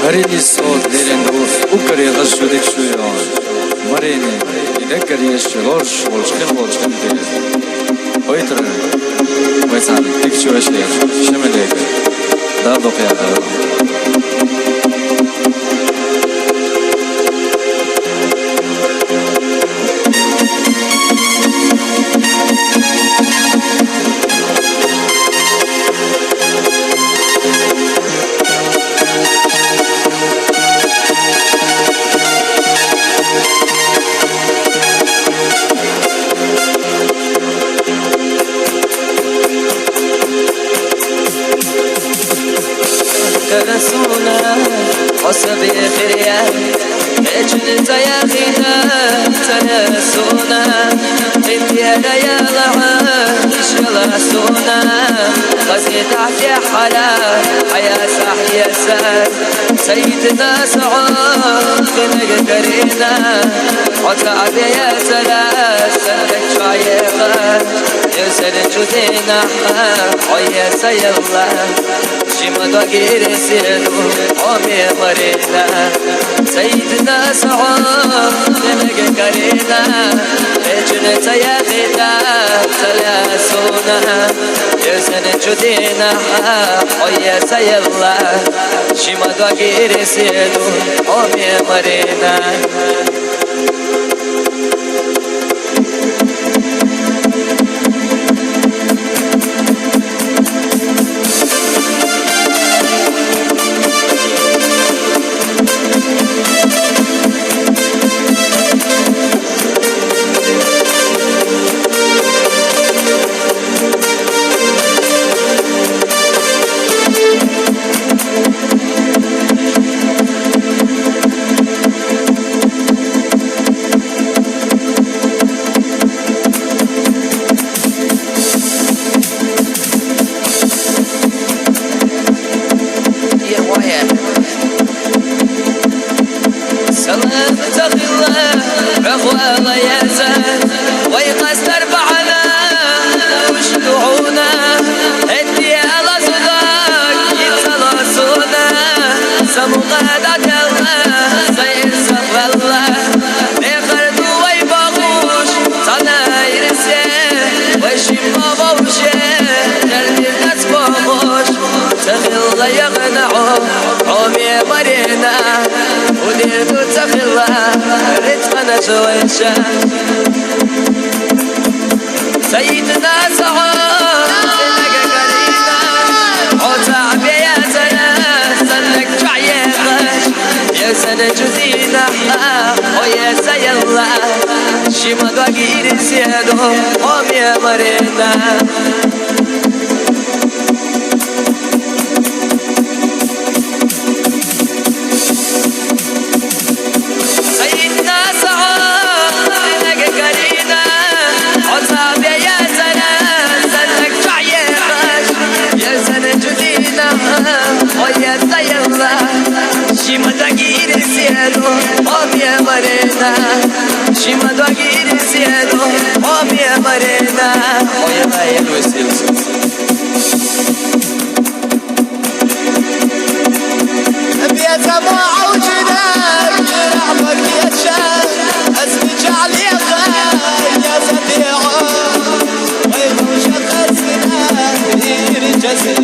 Marini sot derendo ukari gashudek shuyon. Marini idekari shlosh volchkim de. Oytr. Vaysan tekshura shler. Shemelek. Dar doqyada. رسونا حسب خيريا اجل تياخينا تنسونا انت يا لعان شلاسونا غزيت عفي حلا حيا صحيا سار سيدنا سعود خنق كرينا عتاب يا سلاس سنك شايقا يسل جدينا عيا سيلا شما دوغير سيلو عمي مرينا سيدنا سعود خنق كرينا اجل تياخينا تلاسونا يسل جدينا عيا سيلا شما دوغير سيلو عمي مرينا الله يا زين ويقصر بعنا وشلوعونا هدي على صداق يتلاصونا سمو غادك الله صير سخ الله بيخردو ويبغوش صنا يرسي ويشي بابوشي قلبي الناس بابوش تخيل يغنعو عمي مرينا وديرتو تخيل رتقنا شويشة سيدنا سعود إنك قرينا عتاب يا سنة سنك شعيقش يا سنة جديدة ويا سيلا شما دوغير سيدو ومي مرينا شما دوغير سيدو ومي مرينا شما دوغير سيدو ومي مرينا ويا بايا الوسيل بيت ما وجناك جرح بك يا شاب اسمك عليك يا صديعه ويغوش قسنا يرجسي